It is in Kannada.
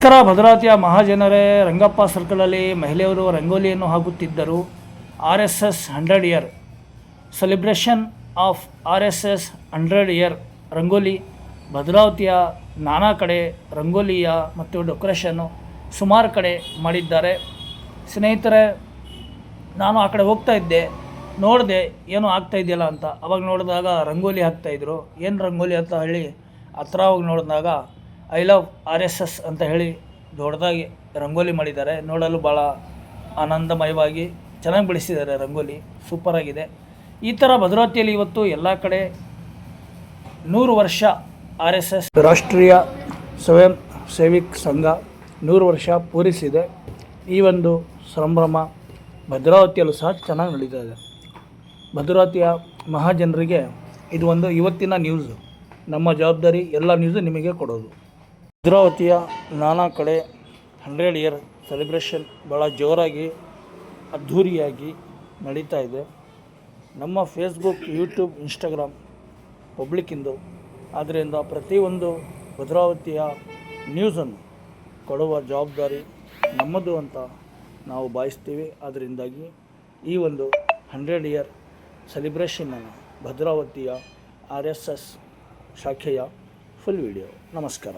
ಉತ್ತರ ಭದ್ರಾವತಿಯ ಮಹಾಜನರೇ, ರಂಗಪ್ಪ ಸರ್ಕಲಲ್ಲಿ ಮಹಿಳೆಯರು ರಂಗೋಲಿಯನ್ನು ಹಾಕುತ್ತಿದ್ದರು. RSS 100 year celebration of RSS 100 year rangoli. ಭದ್ರಾವತಿಯ ನಾನಾ ಕಡೆ ರಂಗೋಲಿಯ ಮತ್ತು ಡೆಕೋರೇಷನ್ನು ಸುಮಾರು ಕಡೆ ಮಾಡಿದ್ದಾರೆ. ಸ್ನೇಹಿತರೆ, ನಾನು ಆ ಕಡೆ ಹೋಗ್ತಾ ಇದ್ದೆ, ನೋಡಿದೆ ಏನೋ ಆಗ್ತಾಯಿದೆಯಲ್ಲ ಅಂತ. ಅವಾಗ ನೋಡಿದಾಗ ರಂಗೋಲಿ ಹಾಕ್ತಾಯಿದ್ರು. ಏನು ರಂಗೋಲಿ ಅಂತ ಹೇಳಿ ಹತ್ರ ಹೋಗಿ ನೋಡಿದಾಗ ಐ ಲವ್ RSS ಅಂತ ಹೇಳಿ ದೊಡ್ಡದಾಗಿ ರಂಗೋಲಿ ಮಾಡಿದ್ದಾರೆ. ನೋಡಲು ಭಾಳ ಆನಂದಮಯವಾಗಿ ಚೆನ್ನಾಗಿ ಬಿಡಿಸಿದ್ದಾರೆ. ರಂಗೋಲಿ ಸೂಪರಾಗಿದೆ. ಈ ಥರ ಭದ್ರಾವತಿಯಲ್ಲಿ ಇವತ್ತು ಎಲ್ಲ ಕಡೆ 100 ವರ್ಷ RSS ರಾಷ್ಟ್ರೀಯ ಸ್ವಯಂ ಸೇವಕ್ ಸಂಘ 100 ವರ್ಷ ಪೂರೈಸಿದೆ. ಈ ಒಂದು ಸಂಭ್ರಮ ಭದ್ರಾವತಿಯಲ್ಲೂ ಸಹ ಚೆನ್ನಾಗಿ ನಡೀತಾ ಇದೆ. ಭದ್ರಾವತಿಯ ಮಹಾಜನರಿಗೆ ಇದು ಒಂದು ಇವತ್ತಿನ ನ್ಯೂಸು. ನಮ್ಮ ಜವಾಬ್ದಾರಿ ಎಲ್ಲ ನ್ಯೂಸು ನಿಮಗೆ ಕೊಡೋದು. ಭದ್ರಾವತಿಯ ನಾನಾ ಕಡೆ 100 ಇಯರ್ ಸೆಲೆಬ್ರೇಷನ್ ಭಾಳ ಜೋರಾಗಿ ಅದ್ಧೂರಿಯಾಗಿ ನಡೀತಾ ಇದೆ. ನಮ್ಮ ಫೇಸ್ಬುಕ್, ಯೂಟ್ಯೂಬ್, ಇನ್ಸ್ಟಾಗ್ರಾಮ್ ಪಬ್ಲಿಕ್ಕಿಂದು. ಆದ್ದರಿಂದ ಪ್ರತಿಯೊಂದು ಭದ್ರಾವತಿಯ ನ್ಯೂಸನ್ನು ಕೊಡುವ ಜವಾಬ್ದಾರಿ ನಮ್ಮದು ಅಂತ ನಾವು ಭಾವಿಸ್ತೀವಿ. ಅದರಿಂದಾಗಿ ಈ ಒಂದು 100 ಇಯರ್ ಸೆಲೆಬ್ರೇಷನನ್ನು ಭದ್ರಾವತಿಯ RSS ಶಾಖೆಯ ಫುಲ್ ವಿಡಿಯೋ. ನಮಸ್ಕಾರ.